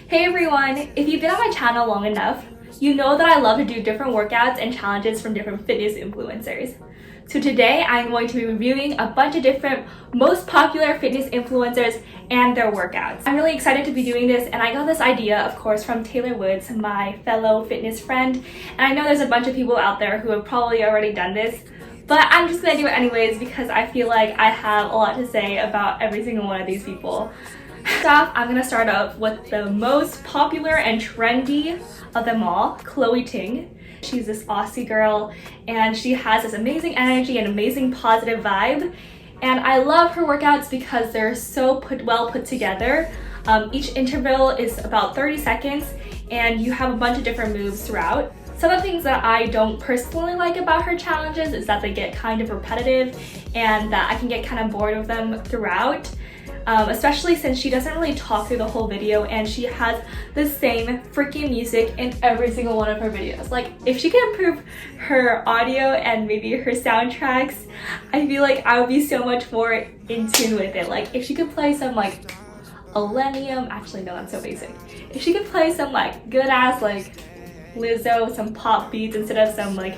Hey everyone! If you've been on my channel long enough, you know that I love to do different workouts and challenges from different fitness influencers. So today I'm going to be reviewing a bunch of different most popular fitness influencers and their workouts. I'm really excited to be doing this, and I got this idea, of course, from Taylor Woods, my fellow fitness friend. And I know there's a bunch of people out there who have probably already done this, but I'm just gonna do it anyways because I feel like I have a lot to say about every single one of these people. First off, I'm gonna start off with the most popular and trendy of them all, Ting. She's this Aussie girl and she has this amazing energy and amazing positive vibe. And I love her workouts because they're so well put together. Each interval is about 30 seconds and you have a bunch of different moves throughout. Some of the things that I don't personally like about her challenges is that they get kind of repetitive and that I can get kind of bored of them throughout. Especially since she doesn't really talk through the whole video and she has the same freaking music in every single one of her videos. Like, if she can improve her audio and maybe her soundtracks, I feel like I would be so much more in tune with it. Like, if she could play some like Millennium, actually no, that's so basic. If she could play some like good ass like Lizzo, some pop beats instead of some like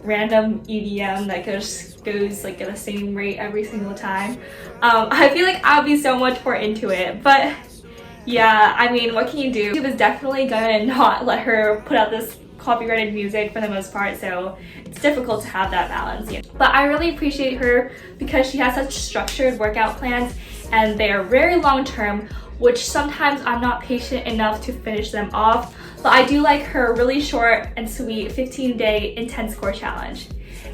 random EDM that goes like at the same rate every single time, I feel like I'll be so much more into it. But yeah, I mean, what can you do? YouTube is definitely gonna not let her put out this copyrighted music for the most part, so it's difficult to have that balance. But I really appreciate her because she has such structured workout plans and they are very long term, which sometimes I'm not patient enough to finish them off. But I do like her really short and sweet 15-day intense core challenge.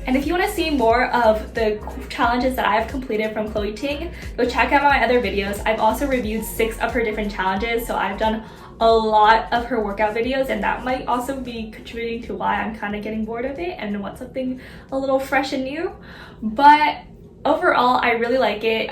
And if you want to see more of the challenges that I have completed from Ting, go check out my other videos. I've also reviewed 6 of her different challenges, so I've done a lot of her workout videos, and that might also be contributing to why I'm kind of getting bored of it and want something a little fresh and new. But overall, I really like it.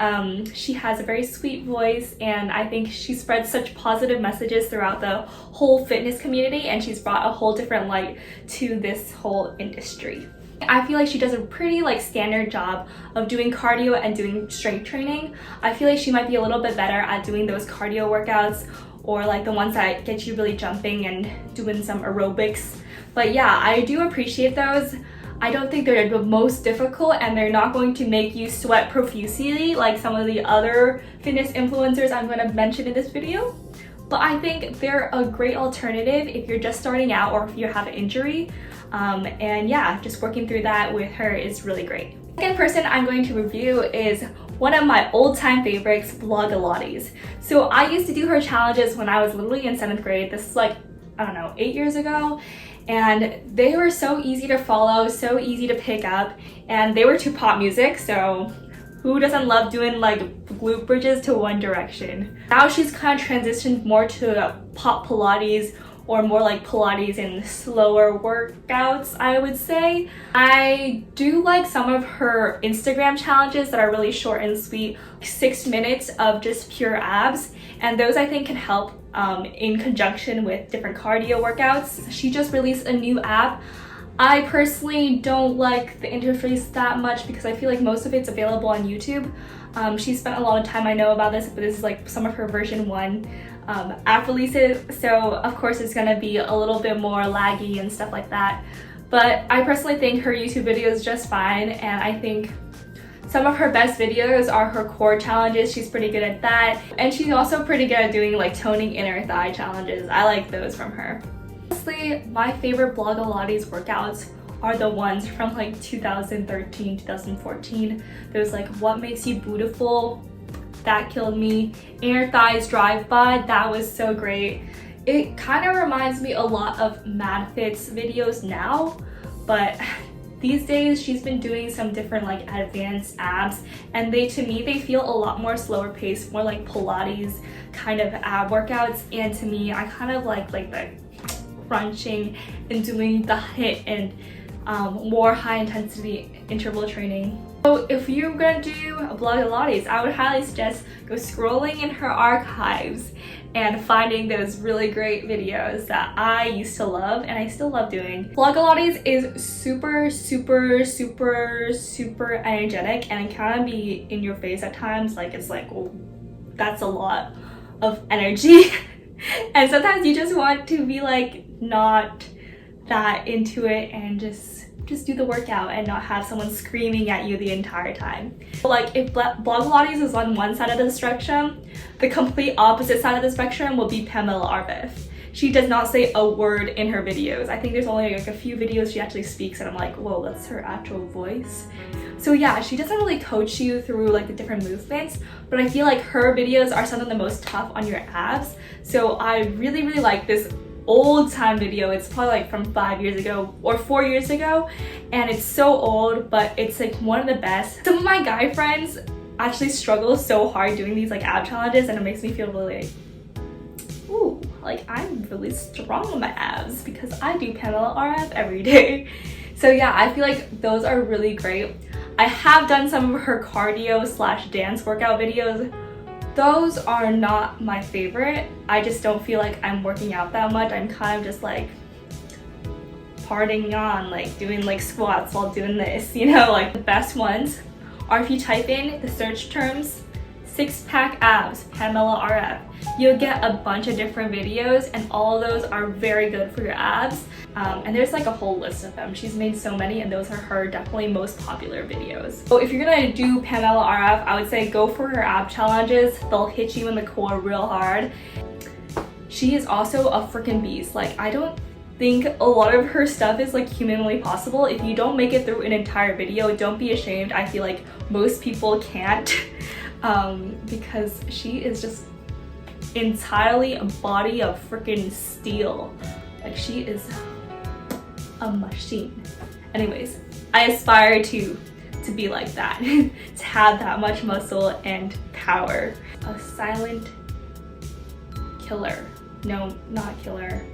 She has a very sweet voice and I think she spreads such positive messages throughout the whole fitness community, and she's brought a whole different light to this whole industry. I feel like she does a pretty like standard job of doing cardio and doing strength training. I feel like she might be a little bit better at doing those cardio workouts or like the ones that get you really jumping and doing some aerobics. But yeah, I do appreciate those. I don't think they're the most difficult and they're not going to make you sweat profusely like some of the other fitness influencers I'm going to mention in this video. But I think they're a great alternative if you're just starting out or if you have an injury. And yeah, just working through that with her is really great. The second person I'm going to review is one of my old-time favorites, Blogilates. So I used to do her challenges when I was literally in 7th grade. This is like, I don't know, 8 years ago. And they were so easy to follow, so easy to pick up, and they were to pop music, so who doesn't love doing like glute bridges to One Direction? Now she's kind of transitioned more to pop Pilates, or more like Pilates in slower workouts, I would say. I do like some of her Instagram challenges that are really short and sweet, 6 minutes of just pure abs, and those I think can help in conjunction with different cardio workouts. She just released a new app. I personally don't like the interface that much because I feel like most of it's available on YouTube. She spent a lot of time, I know about this, but this is like some of her version 1 app releases, so of course it's gonna be a little bit more laggy and stuff like that. But I personally think her YouTube video is just fine, and I think some of her best videos are her core challenges. She's pretty good at that. And she's also pretty good at doing like toning inner thigh challenges. I like those from her. Honestly, my favorite Blogilates workouts are the ones from like 2013, 2014. There's like What Makes You Bootyful, that killed me. Inner thighs drive-by, that was so great. It kind of reminds me a lot of MadFit's videos now, but these days she's been doing some different like advanced abs, and to me they feel a lot more slower paced, more like Pilates kind of ab workouts. And to me, I kind of like the crunching and doing the HIIT and more high intensity interval training. So if you're gonna do a Blogilates, I would highly suggest go scrolling in her archives and finding those really great videos that I used to love and I still love doing. Blogilates is super energetic, and it can be in your face at times. Like, it's like, oh, that's a lot of energy. And sometimes you just want to be like not that into it and just do the workout and not have someone screaming at you the entire time. Like if Blogilates is on one side of the spectrum, the complete opposite side of the spectrum will be Pamela Rf. She does not say a word in her videos. I think there's only like a few videos she actually speaks and I'm like, whoa, that's her actual voice. So yeah, she doesn't really coach you through like the different movements, but I feel like her videos are some of the most tough on your abs. So I really like this old time video. It's probably like from 5 years ago or 4 years ago, and it's so old, but it's like one of the best. Some of my guy friends actually struggle so hard doing these like ab challenges, and it makes me feel really like, ooh, like I'm really strong on my abs because I do Pamela Rf every day. So yeah, I feel like those are really great. I have done some of her cardio / dance workout videos. Those are not my favorite. I just don't feel like I'm working out that much. I'm kind of just like partying on, like doing like squats while doing this, you know? Like the best ones are if you type in the search terms six-pack abs Pamela Rf, you'll get a bunch of different videos, and all of those are very good for your abs. And there's like a whole list of them. She's made so many, and those are her definitely most popular videos. So if you're gonna do Pamela Rf, I would say go for her ab challenges. They'll hit you in the core real hard. She is also a freaking beast. Like, I don't think a lot of her stuff is like humanly possible. If you don't make it through an entire video, don't be ashamed. I feel like most people can't because she is just entirely a body of freaking steel. Like, she is a machine. Anyways, I aspire to be like that, to have that much muscle and power. A silent killer. No, not killer.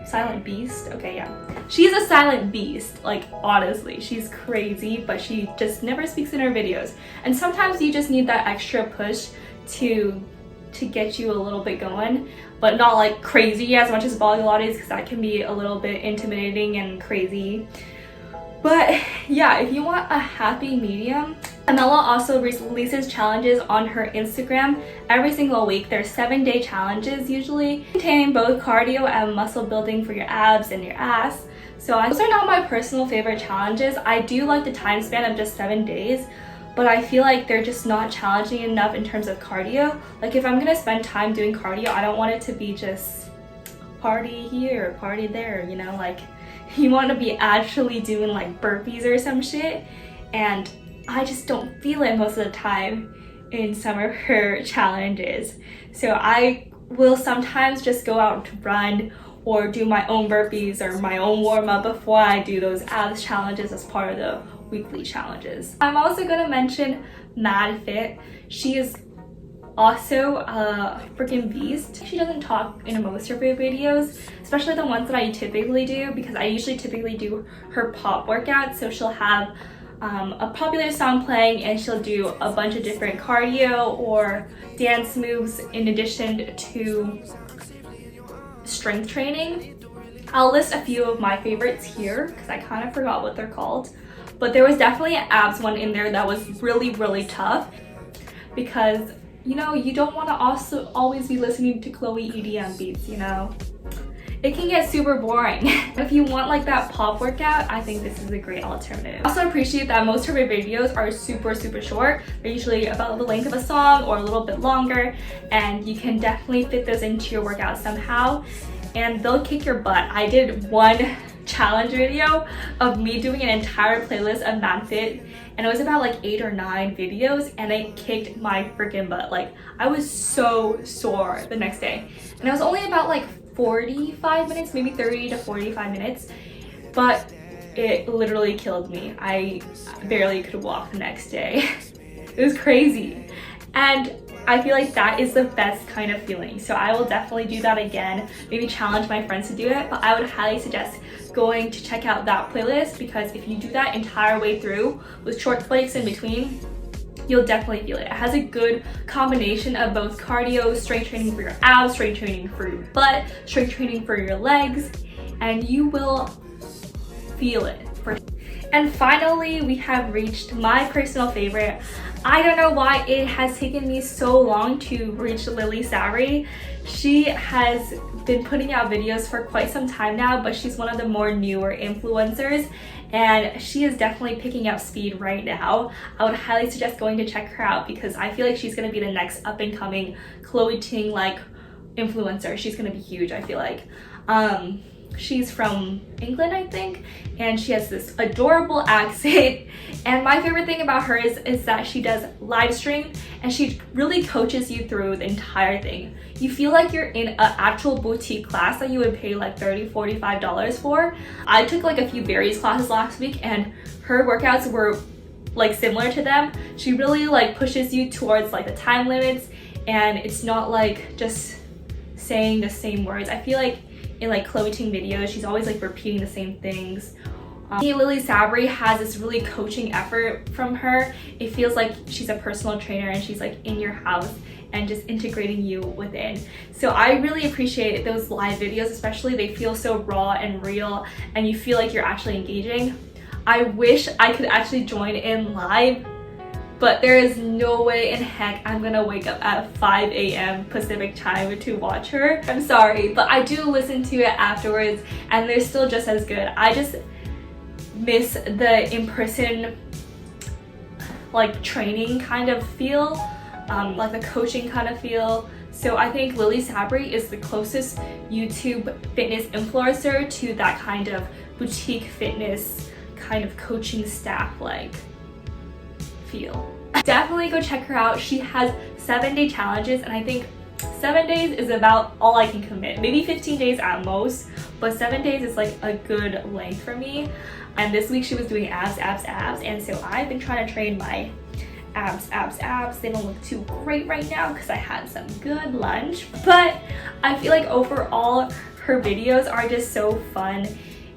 Silent beast? Okay, yeah. She's a silent beast, like honestly. She's crazy, but she just never speaks in her videos. And sometimes you just need that extra push to get you a little bit going, but not like crazy as much as Blogilates, because that can be a little bit intimidating and crazy. But yeah, if you want a happy medium, Pamela also releases challenges on her Instagram every single week. They're 7-day challenges usually, containing both cardio and muscle building for your abs and your ass. So those are not my personal favorite challenges. I do like the time span of just 7 days, but I feel like they're just not challenging enough in terms of cardio. Like, if I'm gonna spend time doing cardio, I don't want it to be just party here, party there, you know? Like, you want to be actually doing like burpees or some shit, and I just don't feel it most of the time in some of her challenges. So I will sometimes just go out to run or do my own burpees or my own warm-up before I do those abs challenges as part of the weekly challenges. I'm also going to mention MadFit. She is also a freaking beast. She doesn't talk in most of her videos, especially the ones that I typically do, because I usually typically do her pop workouts. So she'll have a popular song playing, and she'll do a bunch of different cardio or dance moves in addition to strength training. I'll list a few of my favorites here because I kind of forgot what they're called, but there was definitely an abs one in there that was really tough, because you know, you don't want to also always be listening to Chloe EDM beats, you know? It can get super boring. If you want like that pop workout, I think this is a great alternative. I also appreciate that most of her videos are super short. They're usually about the length of a song or a little bit longer, and you can definitely fit those into your workout somehow, and they'll kick your butt. I did one challenge video of me doing an entire playlist of MadFit, and it was about like 8 or 9 videos, and it kicked my freaking butt. Like, I was so sore the next day, and it was only about like 45 minutes, maybe 30 to 45 minutes, but it literally killed me. I barely could walk the next day. It was crazy, and I feel like that is the best kind of feeling. So I will definitely do that again, maybe challenge my friends to do it, but I would highly suggest going to check out that playlist, because if you do that entire way through with short breaks in between, you'll definitely feel it. It has a good combination of both cardio, strength training for your abs, strength training for your butt, strength training for your legs, and you will feel it. And finally, we have reached my personal favorite. I don't know why it has taken me so long to reach Lilly Sabri. She has been putting out videos for quite some time now, but she's one of the more newer influencers, and she is definitely picking up speed right now. I would highly suggest going to check her out because I feel like she's gonna be the next up and coming Chloe Ting like influencer. She's gonna be huge, I feel like. She's from England, I think, and she has this adorable accent. And my favorite thing about her is that she does live stream and she really coaches you through the entire thing. You feel like you're in an actual boutique class that you would pay like $30, $45 for. I took like a few berries classes last week and her workouts were like similar to them. She really like pushes you towards like the time limits, and it's not like just saying the same words. I feel like in like Chloe Ting videos, she's always like repeating the same things. Lilly Sabri has this really coaching effort from her. It feels like she's a personal trainer and she's like in your house and just integrating you within. So I really appreciate those live videos, especially they feel so raw and real and you feel like you're actually engaging. I wish I could actually join in live, but there is no way in heck I'm gonna wake up at 5 a.m. Pacific time to watch her. I'm sorry, but I do listen to it afterwards and they're still just as good. I just miss the in-person like training kind of feel, like the coaching kind of feel. So I think Lilly Sabri is the closest YouTube fitness influencer to that kind of boutique fitness kind of coaching staff like feel. Definitely go check her out. She has 7-day challenges and I think 7 days is about all I can commit. Maybe 15 days at most, but 7 days is like a good length for me. And this week she was doing abs, and so I've been trying to train my abs. They don't look too great right now because I had some good lunch, but I feel like overall her videos are just so fun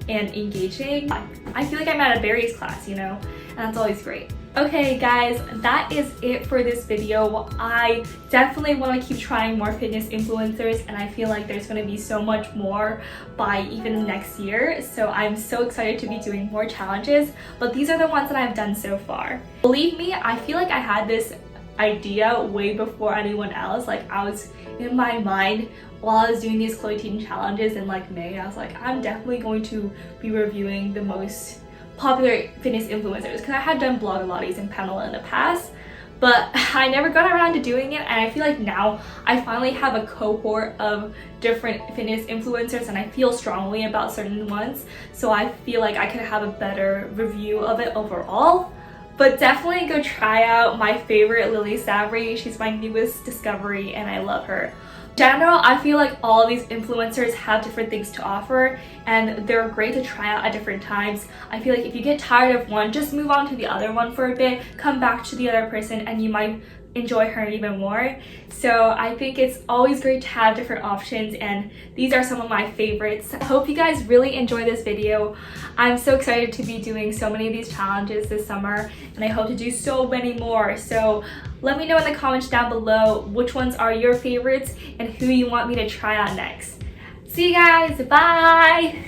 and engaging. I feel like I'm at a berries class, you know, and that's always great. Okay guys, that is it for this video. I definitely want to keep trying more fitness influencers and I feel like there's going to be so much more by even next year. So I'm so excited to be doing more challenges, but these are the ones that I've done so far. Believe me, I feel like I had this idea way before anyone else. Like I was in my mind while I was doing these Chloe Ting challenges in like May. I was like, I'm definitely going to be reviewing the most popular fitness influencers because I had done Blogilates and Pamela in the past, but I never got around to doing it, and I feel like now I finally have a cohort of different fitness influencers and I feel strongly about certain ones, so I feel like I could have a better review of it overall. But definitely go try out my favorite Lilly Sabri. She's my newest discovery and I love her. In general, I feel like all of these influencers have different things to offer and they're great to try out at different times. I feel like if you get tired of one, just move on to the other one for a bit, come back to the other person, and you might enjoy her even more. So I think it's always great to have different options, and these are some of my favorites. I hope you guys really enjoy this video. I'm so excited to be doing so many of these challenges this summer, and I hope to do so many more. So let me know in the comments down below which ones are your favorites and who you want me to try out next. See you guys, bye!